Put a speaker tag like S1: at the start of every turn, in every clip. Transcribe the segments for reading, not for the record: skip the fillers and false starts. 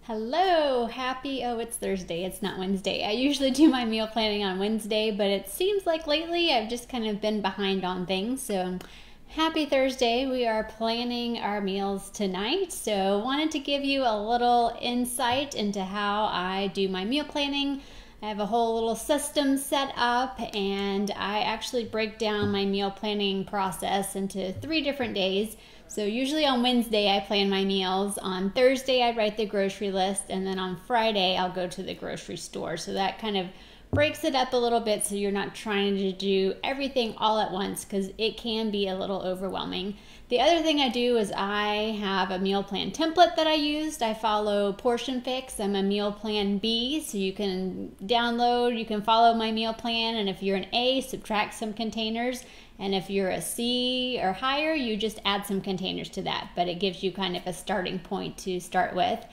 S1: Hello, it's Thursday, it's not Wednesday. I usually do my meal planning on Wednesday, but it seems like lately I've just kind of been behind on things. So happy Thursday. We are planning our meals tonight. So wanted to give you a little insight into how I do my meal planning. I have a whole little system set up, and I actually break down my meal planning process into 3 different days. So usually on Wednesday I plan my meals, on Thursday I write the grocery list, and then on Friday I'll go to the grocery store. So that kind of breaks it up a little bit so you're not trying to do everything all at once, because it can be a little overwhelming. The other thing I do is I have a meal plan template that I used. I follow Portion Fix. I'm a meal plan B, so you can download, you can follow my meal plan, and if you're an A, subtract some containers, and if you're a C or higher, you just add some containers to that, but it gives you kind of a starting point to start with.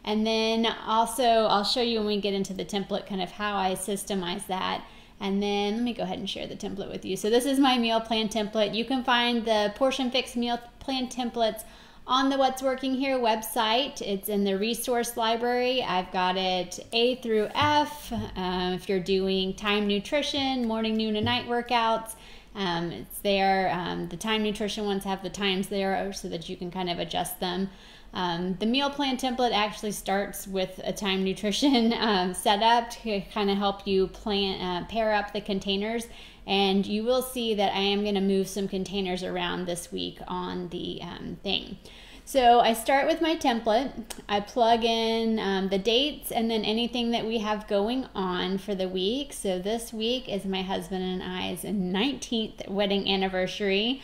S1: And then also I'll show you when we get into the template kind of how I systemize that. And then let me go ahead and share the template with you. So this is my meal plan template. You can find the Portion Fix meal plan templates on the What's Working Here website. It's in the resource library. I've got it A through F. If you're doing time nutrition, morning, noon, and night workouts, it's there. The time nutrition ones have the times there so that you can kind of adjust them. The meal plan template actually starts with a time nutrition setup to kind of help you pair up the containers, and you will see that I am going to move some containers around this week on the thing. So I start with my template. I plug in the dates and then anything that we have going on for the week. So this week is my husband and I's 19th wedding anniversary.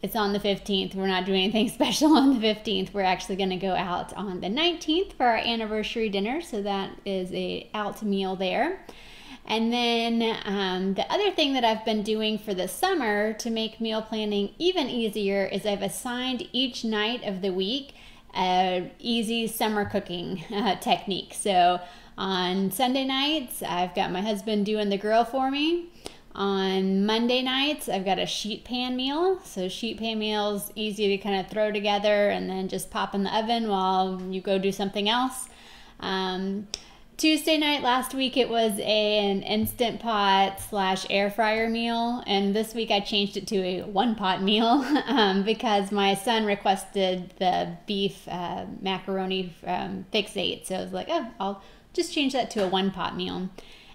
S1: It's on the 15th. We're not doing anything special on the 15th. We're actually going to go out on the 19th for our anniversary dinner. So that is a out meal there. And then the other thing that I've been doing for the summer to make meal planning even easier is I've assigned each night of the week an easy summer cooking technique. So on Sunday nights, I've got my husband doing the grill for me. On Monday nights, I've got a sheet pan meal. So sheet pan meal's easy to kind of throw together and then just pop in the oven while you go do something else. Tuesday night last week, it was an Instant Pot / air fryer meal, and this week I changed it to a one pot meal because my son requested the beef macaroni fixate. So I was like, oh, I'll just change that to a one pot meal.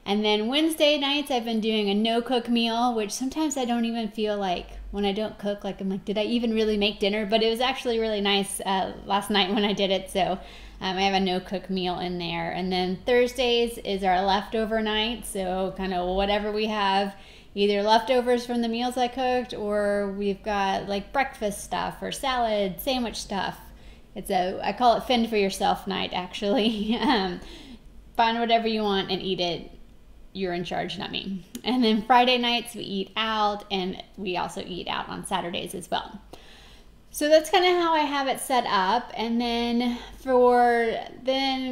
S1: And then Wednesday nights, I've been doing a no-cook meal, which sometimes I don't even feel like, when I don't cook, like I'm like, did I even really make dinner? But it was actually really nice last night when I did it, so I have a no-cook meal in there. And then Thursdays is our leftover night, so kind of whatever we have, either leftovers from the meals I cooked, or we've got like breakfast stuff or salad, sandwich stuff. I call it fend for yourself night, actually. Find whatever you want and eat it. You're in charge, not me. And then Friday nights we eat out, and we also eat out on Saturdays as well. So that's kind of how I have it set up. And then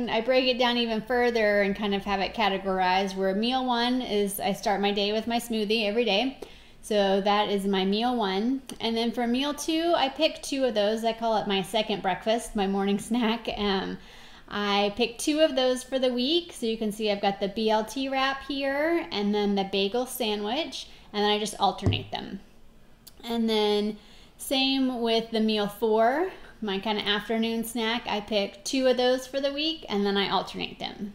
S1: I break it down even further and kind of have it categorized, where meal 1 is I start my day with my smoothie every day. So that is my meal 1. And then for meal 2, I pick 2 of those. I call it my second breakfast, my morning snack. I picked 2 of those for the week. So you can see I've got the BLT wrap here and then the bagel sandwich, and then I just alternate them. And then same with the meal 4, my kind of afternoon snack. I pick 2 of those for the week and then I alternate them.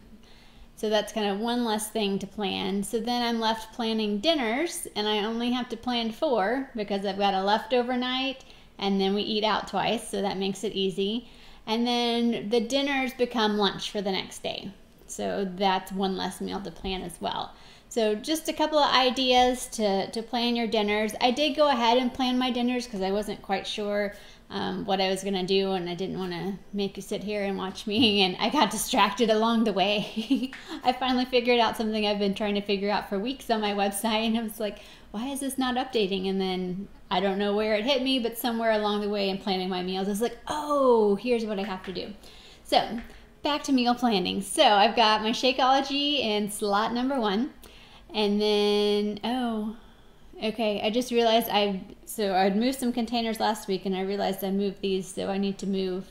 S1: So that's kind of one less thing to plan. So then I'm left planning dinners, and I only have to plan 4 because I've got a leftover night and then we eat out twice, so that makes it easy. And then the dinners become lunch for the next day. So that's one less meal to plan as well. So just a couple of ideas to plan your dinners. I did go ahead and plan my dinners because I wasn't quite sure what I was going to do, and I didn't want to make you sit here and watch me, and I got distracted along the way. I finally figured out something I've been trying to figure out for weeks on my website, and I was like, why is this not updating? And then I don't know where it hit me, but somewhere along the way in planning my meals, I was like, oh, here's what I have to do. So back to meal planning. So I've got my Shakeology in slot number 1. And then, okay, I just realized I'd moved some containers last week, and I realized I moved these, so I need to move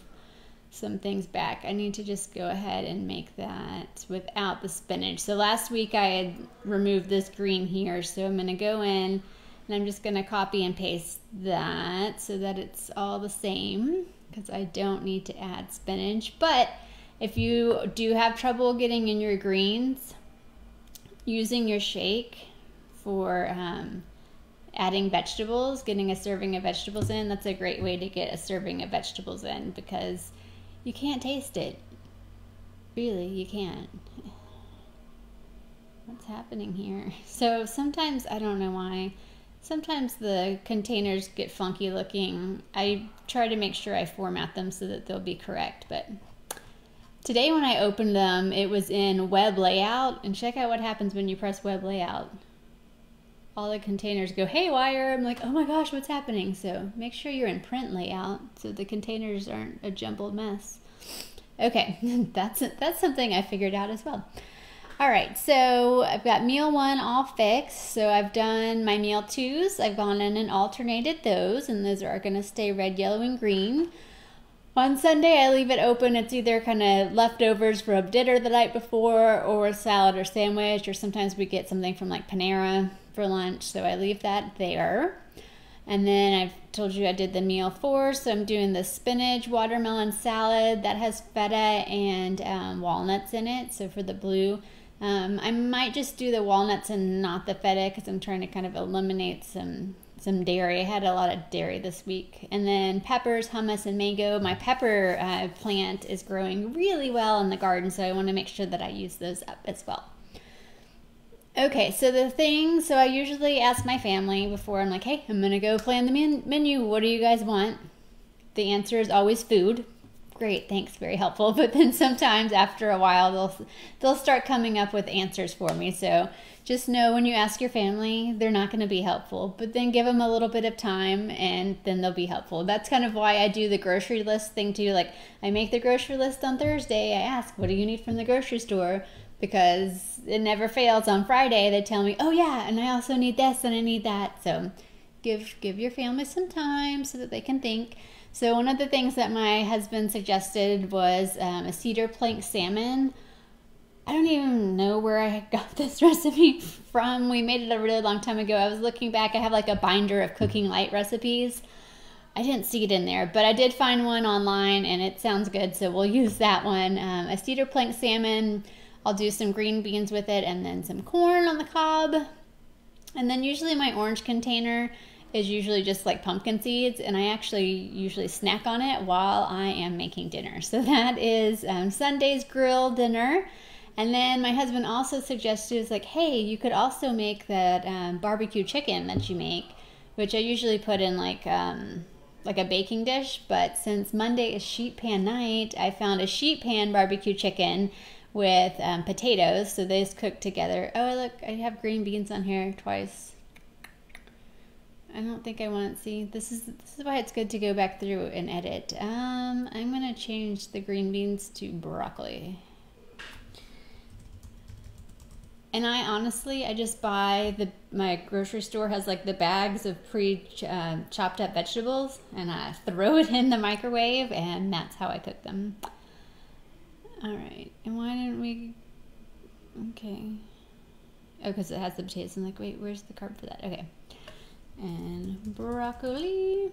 S1: some things back. I need to just go ahead and make that without the spinach. So last week I had removed this green here, so I'm going to go in and I'm just going to copy and paste that so that it's all the same, because I don't need to add spinach. But if you do have trouble getting in your greens, using your shake for adding vegetables, getting a serving of vegetables in, that's a great way to get a serving of vegetables in, because you can't taste it. Really, you can't. What's happening here? So sometimes, I don't know why, sometimes the containers get funky looking. I try to make sure I format them so that they'll be correct, but today when I opened them, it was in web layout, and check out what happens when you press web layout. All the containers go haywire. I'm like, oh my gosh, what's happening? So make sure you're in print layout so the containers aren't a jumbled mess. Okay, that's something I figured out as well. All right, so I've got meal 1 all fixed. So I've done my meal 2s. I've gone in and alternated those, and those are going to stay red, yellow, and green. On Sunday, I leave it open. It's either kind of leftovers from dinner the night before, or a salad or sandwich, or sometimes we get something from like Panera for lunch, so I leave that there. And then I've told you I did the meal 4, so I'm doing the spinach watermelon salad that has feta and walnuts in it. So for the blue, I might just do the walnuts and not the feta, because I'm trying to kind of eliminate some dairy. I had a lot of dairy this week. And then peppers, hummus, and mango. My pepper plant is growing really well in the garden, so I want to make sure that I use those up as well. Okay, so I usually ask my family before I'm like, hey, I'm going to go plan the menu. What do you guys want? The answer is always food. Great, thanks, very helpful. But then sometimes after a while, they'll start coming up with answers for me. So just know when you ask your family, they're not going to be helpful. But then give them a little bit of time, and then they'll be helpful. That's kind of why I do the grocery list thing too. Like, I make the grocery list on Thursday. I ask, what do you need from the grocery store? Because it never fails. On Friday, they tell me, oh yeah, and I also need this and I need that. So give your family some time so that they can think. So one of the things that my husband suggested was a cedar plank salmon. I don't even know where I got this recipe from. We made it a really long time ago. I was looking back. I have like a binder of cooking light recipes. I didn't see it in there, but I did find one online, and it sounds good, so we'll use that one. A cedar plank salmon. I'll do some green beans with it, and then some corn on the cob. And then usually my orange container is usually just like pumpkin seeds, and I actually usually snack on it while I am making dinner. So that is Sunday's grill dinner. And then my husband also suggested, is like, hey, you could also make that barbecue chicken that you make, which I usually put in like a baking dish. But since Monday is sheet pan night, I found a sheet pan barbecue chicken with potatoes, so they just cook together. Oh, look, I have green beans on here twice. I don't think I want to see. This is why it's good to go back through and edit. I'm gonna change the green beans to broccoli. And I just buy my grocery store has like the bags of chopped up vegetables, and I throw it in the microwave, and that's how I cook them. All right, and why didn't we? Okay. Oh, because it has the potatoes. I'm like, wait, where's the carb for that? Okay. And broccoli.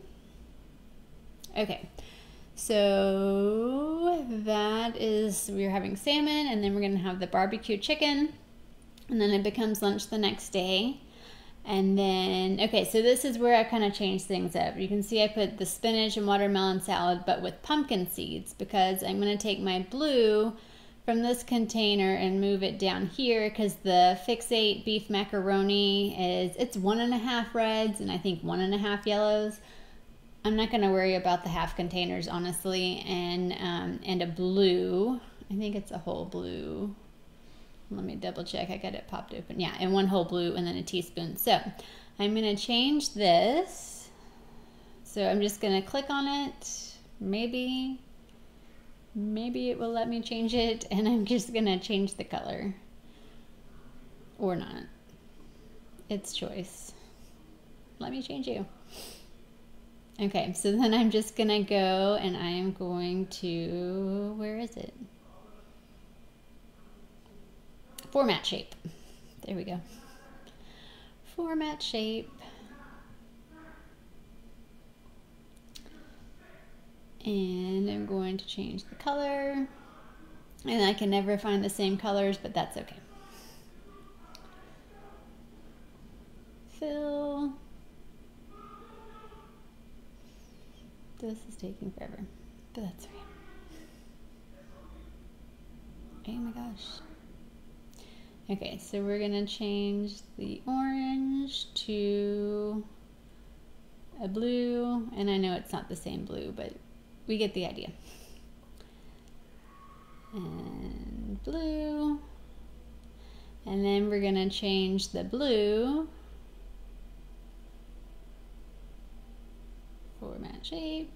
S1: Okay. So that is, we're having salmon, and then we're going to have the barbecue chicken, and then it becomes lunch the next day. And then, okay, so this is where I kind of changed things up. You can see I put the spinach and watermelon salad, but with pumpkin seeds, because I'm going to take my blue from this container and move it down here, because the Fix8 beef macaroni it's 1.5 reds and I think 1.5 yellows. I'm not going to worry about the half containers, honestly. And a blue, I think it's a whole blue. Let me double check. I got it popped open. Yeah, and 1 whole blue and then a teaspoon. So I'm going to change this. So I'm just going to click on it. Maybe it will let me change it. And I'm just going to change the color. Or not. It's choice. Let me change you. Okay, so then I'm just gonna go and I am going to, where is it? Format shape. There we go. Format shape. And I'm going to change the color. And I can never find the same colors, but that's okay. Fill. This is taking forever, but that's okay. Oh my gosh. Okay, so we're gonna change the orange to a blue, and I know it's not the same blue, but we get the idea. And blue. And then we're gonna change the blue, format shape,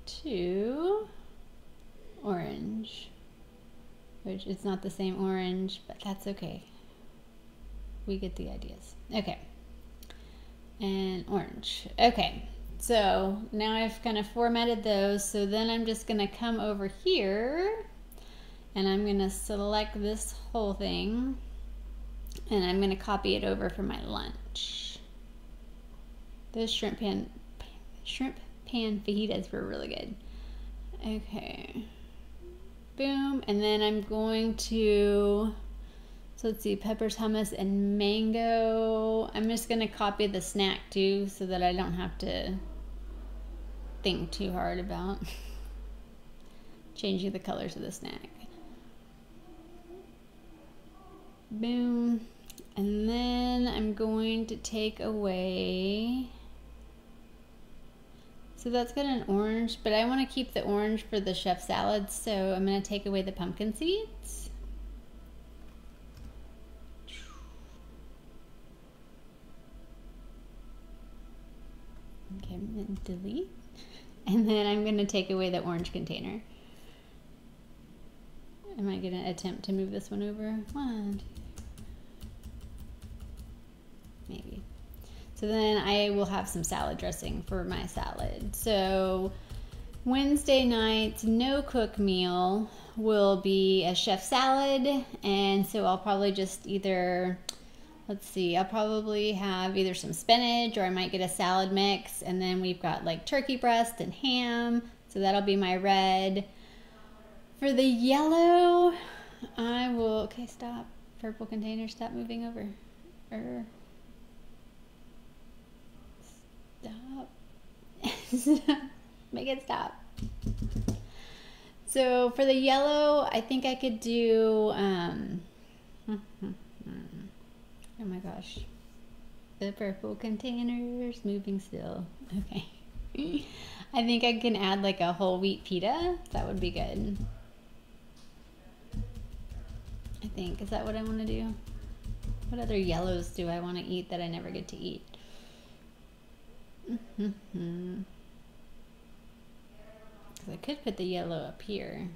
S1: to orange, which is not the same orange, but that's okay. We get the ideas. Okay. And orange. Okay. So now I've kind of formatted those. So then I'm just going to come over here and I'm going to select this whole thing and I'm going to copy it over for my lunch. Those shrimp pan fajitas were really good. Okay. Boom. And then I'm going to, so let's see, peppers, hummus, and mango. I'm just going to copy the snack too so that I don't have to think too hard about changing the colors of the snack. Boom. And then I'm going to take away, so that's got an orange, but I want to keep the orange for the chef salad, so I'm going to take away the pumpkin seeds. Okay, I'm going to delete. And then I'm going to take away the orange container. Am I going to attempt to move this one over? 1, 2, maybe. So then I will have some salad dressing for my salad. So Wednesday night's no cook meal will be a chef salad. And so I'll probably just either, let's see, I'll probably have either some spinach or I might get a salad mix. And then we've got like turkey breast and ham. So that'll be my red. For the yellow, I will, okay, stop. Purple container, stop moving over. Stop. Make it stop. So for the yellow, I think I could do, oh my gosh. The purple containers moving still. Okay. I think I can add like a whole wheat pita. That would be good. I think. Is that what I want to do? What other yellows do I want to eat that I never get to eat? Because I could put the yellow up here.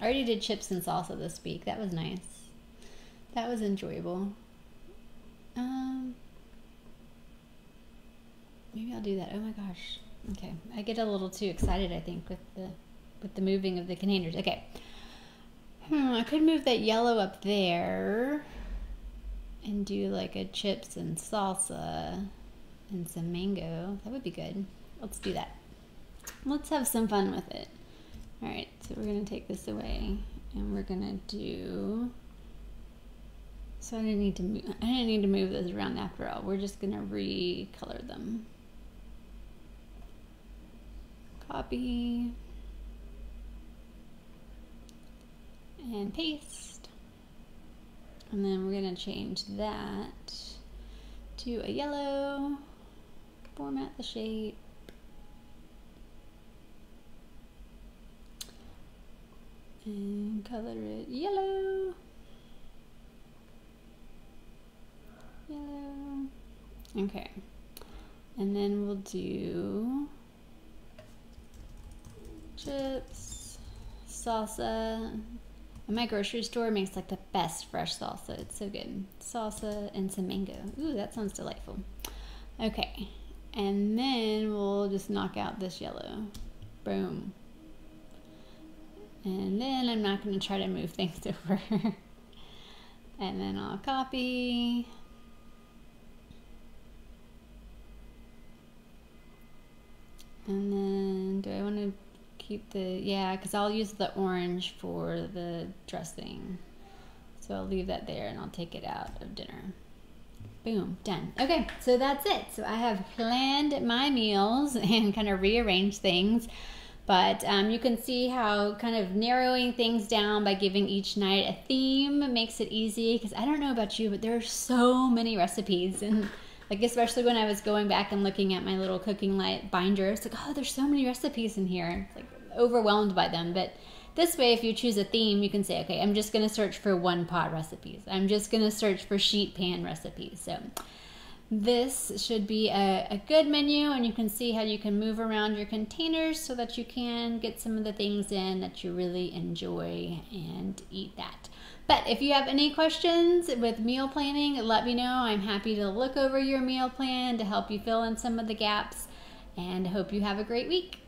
S1: I already did chips and salsa this week. That was nice. That was enjoyable. Maybe I'll do that. Oh my gosh. Okay. I get a little too excited, I think, with the moving of the containers. Okay. I could move that yellow up there and do like a chips and salsa and some mango. That would be good. Let's do that. Let's have some fun with it. All right, so we're gonna take this away and we're gonna do, so I didn't need to move those around after all. We're just gonna recolor them. Copy and paste. And then we're gonna change that to a yellow. Format the shape. And color it yellow. Yellow. Okay. And then we'll do chips, salsa. And my grocery store makes like the best fresh salsa. It's so good. Salsa and some mango. Ooh, that sounds delightful. Okay, and then we'll just knock out this yellow. Boom. And then I'm not going to try to move things over. And then I'll copy. And then do I want to keep the, yeah, because I'll use the orange for the dressing. So I'll leave that there and I'll take it out of dinner. Boom, done. Okay, so that's it. So I have planned my meals and kind of rearranged things. But you can see how kind of narrowing things down by giving each night a theme makes it easy. Because I don't know about you, but there are so many recipes. And like, especially when I was going back and looking at my little cooking light binder, it's like, oh, there's so many recipes in here. It's like overwhelmed by them. But this way, if you choose a theme, you can say, okay, I'm just going to search for one pot recipes. I'm just going to search for sheet pan recipes. So this should be a good menu, and you can see how you can move around your containers so that you can get some of the things in that you really enjoy and eat that. But if you have any questions with meal planning, let me know. I'm happy to look over your meal plan to help you fill in some of the gaps, and hope you have a great week.